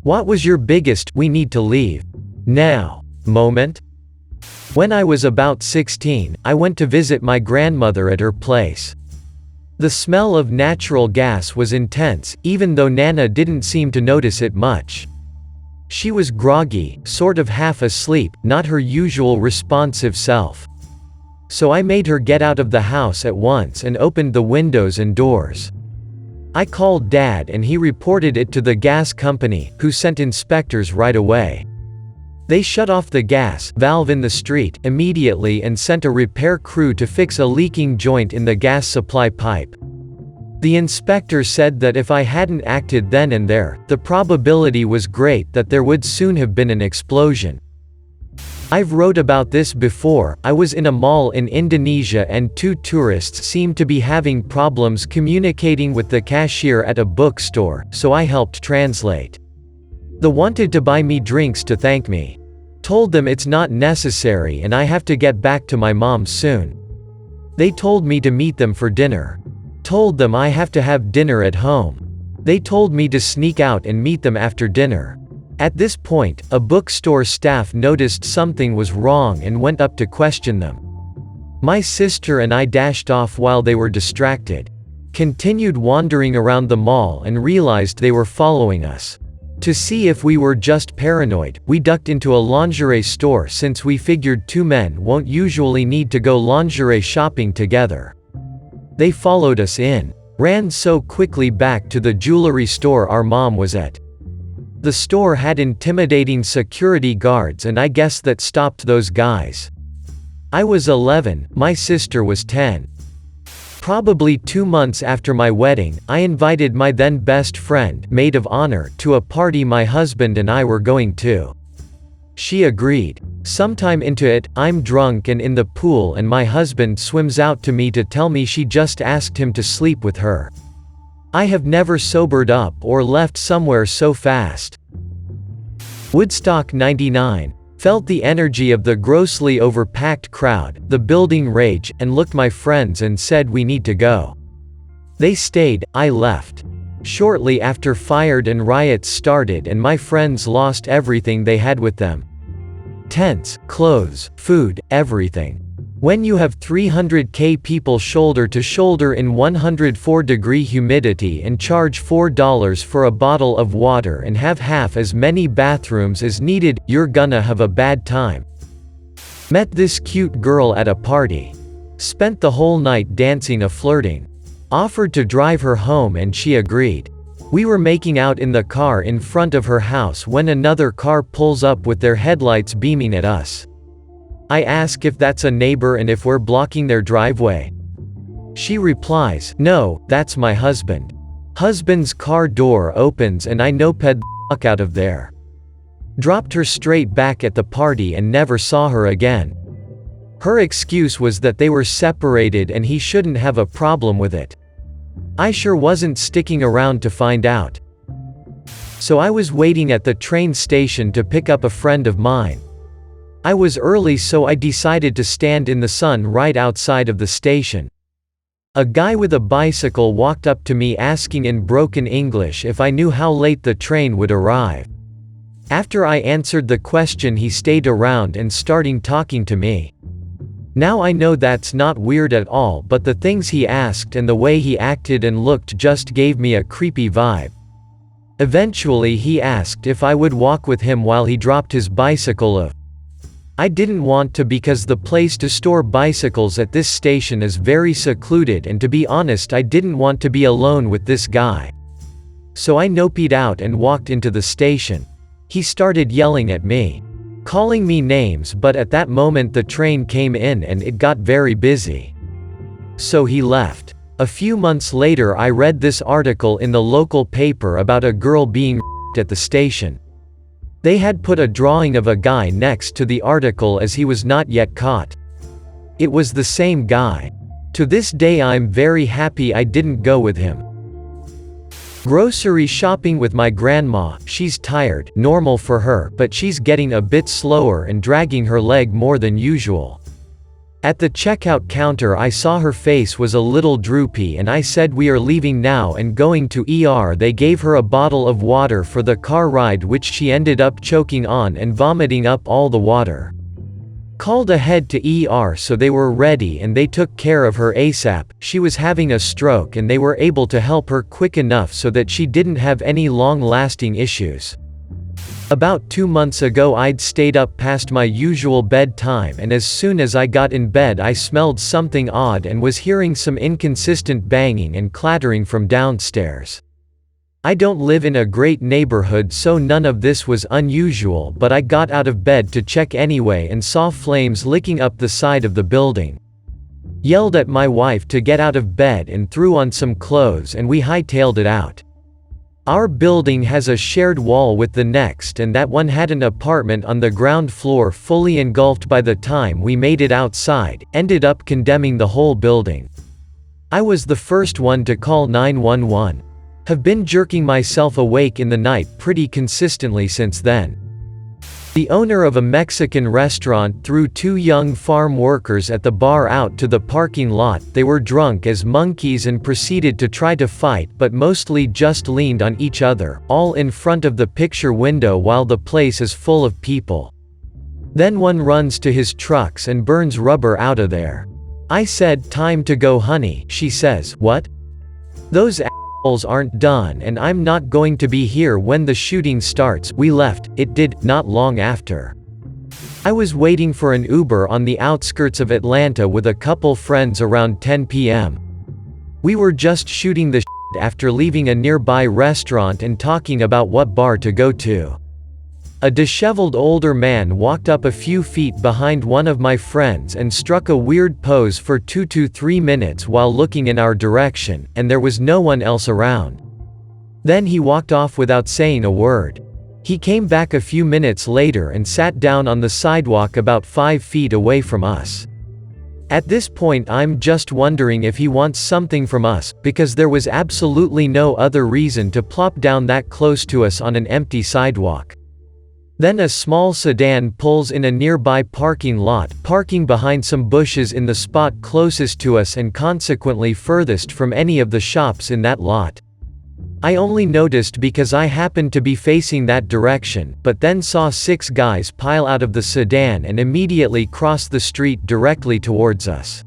What was your biggest "we need to leave now" moment? When I was about 16, I went to visit my grandmother at her place. The smell of natural gas was intense, even though Nana didn't seem to notice it much. She was groggy, sort of half asleep, not her usual responsive self. So I made her get out of the house at once and opened the windows and doors. I called Dad and he reported it to the gas company, who sent inspectors right away. They shut off the gas valve in the street immediately and sent a repair crew to fix a leaking joint in the gas supply pipe. The inspector said that if I hadn't acted then and there, the probability was great that there would soon have been an explosion. I've wrote about this before. I was in a mall in Indonesia and two tourists seemed to be having problems communicating with the cashier at a bookstore, so I helped translate. They wanted to buy me drinks to thank me. Told them it's not necessary and I have to get back to my mom soon. They told me to meet them for dinner. Told them I have to have dinner at home. They told me to sneak out and meet them after dinner. At this point, a bookstore staff noticed something was wrong and went up to question them. My sister and I dashed off while they were distracted. Continued wandering around the mall and realized they were following us. To see if we were just paranoid, we ducked into a lingerie store since we figured two men won't usually need to go lingerie shopping together. They followed us in. Ran so quickly back to the jewelry store our mom was at. The store had intimidating security guards and I guess that stopped those guys. I was 11, my sister was 10. Probably 2 months after my wedding, I invited my then best friend, maid of honor, to a party my husband and I were going to. She agreed. Sometime into it, I'm drunk and in the pool and my husband swims out to me to tell me she just asked him to sleep with her. I have never sobered up or left somewhere so fast. Woodstock 99. Felt the energy of the grossly overpacked crowd, the building rage, and looked my friends and said we need to go. They stayed, I left. Shortly after fired and riots started and my friends lost everything they had with them. Tents, clothes, food, everything. When you have 300k people shoulder to shoulder in 104-degree humidity and charge $4 for a bottle of water and have half as many bathrooms as needed, you're gonna have a bad time. Met this cute girl at a party. Spent the whole night dancing and flirting. Offered to drive her home and she agreed. We were making out in the car in front of her house when another car pulls up with their headlights beaming at us. I ask if that's a neighbor and if we're blocking their driveway. She replies, "No, that's my husband." Husband's car door opens and I noped the fuck out of there. Dropped her straight back at the party and never saw her again. Her excuse was that they were separated and he shouldn't have a problem with it. I sure wasn't sticking around to find out. So I was waiting at the train station to pick up a friend of mine. I was early so I decided to stand in the sun right outside of the station. A guy with a bicycle walked up to me asking in broken English if I knew how late the train would arrive. After I answered the question he stayed around and started talking to me. Now I know that's not weird at all, but the things he asked and the way he acted and looked just gave me a creepy vibe. Eventually he asked if I would walk with him while he dropped his bicycle off. I didn't want to because the place to store bicycles at this station is very secluded and to be honest I didn't want to be alone with this guy. So I noped out and walked into the station. He started yelling at me. Calling me names, but at that moment the train came in and it got very busy. So he left. A few months later I read this article in the local paper about a girl being at the station. They had put a drawing of a guy next to the article as he was not yet caught. It was the same guy. To this day I'm very happy I didn't go with him. Grocery shopping with my grandma. She's tired, normal for her, but she's getting a bit slower and dragging her leg more than usual. At the checkout counter I saw her face was a little droopy and I said we are leaving now and going to ER. They gave her a bottle of water for the car ride which she ended up choking on and vomiting up all the water. Called ahead to ER so they were ready and they took care of her ASAP. She was having a stroke and they were able to help her quick enough so that she didn't have any long-lasting issues. About 2 months ago I'd stayed up past my usual bedtime and as soon as I got in bed I smelled something odd and was hearing some inconsistent banging and clattering from downstairs. I don't live in a great neighborhood so none of this was unusual, but I got out of bed to check anyway and saw flames licking up the side of the building. Yelled at my wife to get out of bed and threw on some clothes and we hightailed it out. Our building has a shared wall with the next and that one had an apartment on the ground floor fully engulfed. By the time we made it outside, ended up condemning the whole building. I was the first one to call 911. Have been jerking myself awake in the night pretty consistently since then. The owner of a Mexican restaurant threw 2 young farm workers at the bar out to the parking lot. They were drunk as monkeys and proceeded to try to fight but mostly just leaned on each other, all in front of the picture window while the place is full of people. Then one runs to his trucks and burns rubber out of there. I said, "Time to go honey." She says, "What? Those assholes aren't done and I'm not going to be here when the shooting starts." We left. It did not long after. I was waiting for an Uber on the outskirts of Atlanta with a couple friends around 10 p.m. We were just shooting the shit after leaving a nearby restaurant and talking about what bar to go to. A disheveled older man walked up a few feet behind one of my friends and struck a weird pose for 2 to 3 minutes while looking in our direction, and there was no one else around. Then he walked off without saying a word. He came back a few minutes later and sat down on the sidewalk about 5 feet away from us. At this point I'm just wondering if he wants something from us, because there was absolutely no other reason to plop down that close to us on an empty sidewalk. Then a small sedan pulls in a nearby parking lot, parking behind some bushes in the spot closest to us and consequently furthest from any of the shops in that lot. I only noticed because I happened to be facing that direction, but then saw 6 guys pile out of the sedan and immediately cross the street directly towards us.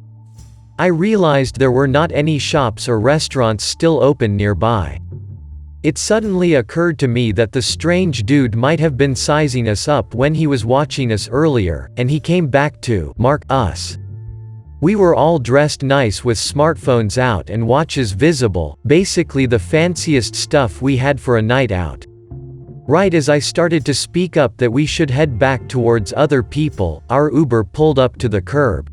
I realized there were not any shops or restaurants still open nearby. It suddenly occurred to me that the strange dude might have been sizing us up when he was watching us earlier, and he came back to mark us. We were all dressed nice with smartphones out and watches visible, basically the fanciest stuff we had for a night out. Right as I started to speak up that we should head back towards other people, our Uber pulled up to the curb.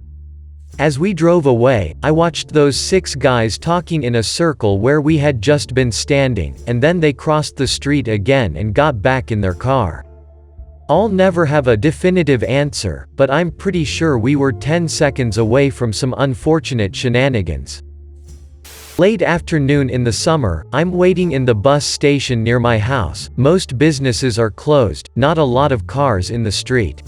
As we drove away, I watched those 6 guys talking in a circle where we had just been standing, and then they crossed the street again and got back in their car. I'll never have a definitive answer, but I'm pretty sure we were 10 seconds away from some unfortunate shenanigans. Late afternoon in the summer, I'm waiting in the bus station near my house. Most businesses are closed, not a lot of cars in the street.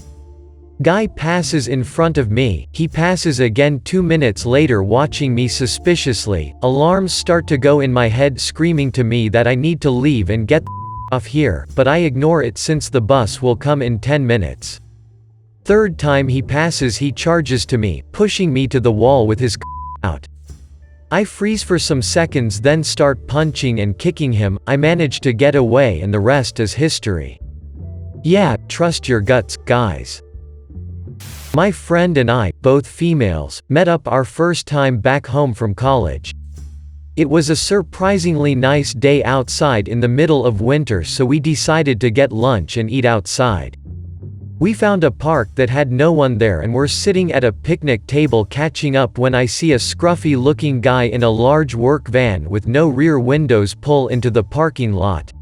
Guy passes in front of me, he passes again 2 minutes later watching me suspiciously. Alarms start to go in my head screaming to me that I need to leave and get the off here, but I ignore it since the bus will come in 10 minutes. Third time he passes he charges to me, pushing me to the wall with his out. I freeze for some seconds then start punching and kicking him. I manage to get away and the rest is history. Yeah, trust your guts, guys. My friend and I, both females, met up our first time back home from college. It was a surprisingly nice day outside in the middle of winter, so we decided to get lunch and eat outside. We found a park that had no one there and were sitting at a picnic table catching up when I see a scruffy-looking guy in a large work van with no rear windows pull into the parking lot.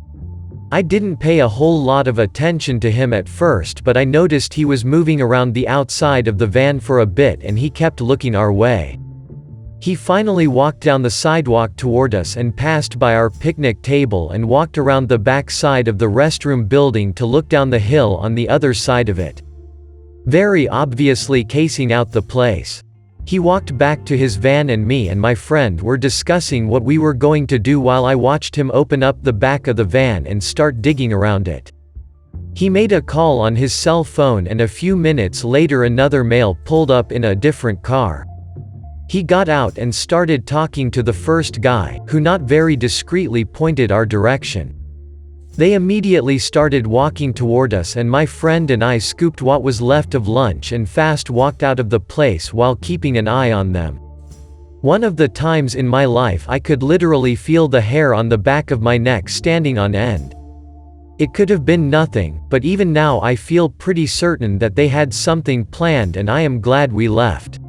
I didn't pay a whole lot of attention to him at first, but I noticed he was moving around the outside of the van for a bit and he kept looking our way. He finally walked down the sidewalk toward us and passed by our picnic table and walked around the back side of the restroom building to look down the hill on the other side of it. Very obviously casing out the place. He walked back to his van and me and my friend were discussing what we were going to do while I watched him open up the back of the van and start digging around it. He made a call on his cell phone and a few minutes later another male pulled up in a different car. He got out and started talking to the first guy, who not very discreetly pointed our direction. They immediately started walking toward us and my friend and I scooped what was left of lunch and fast walked out of the place while keeping an eye on them. One of the times in my life I could literally feel the hair on the back of my neck standing on end. It could have been nothing, but even now I feel pretty certain that they had something planned and I am glad we left.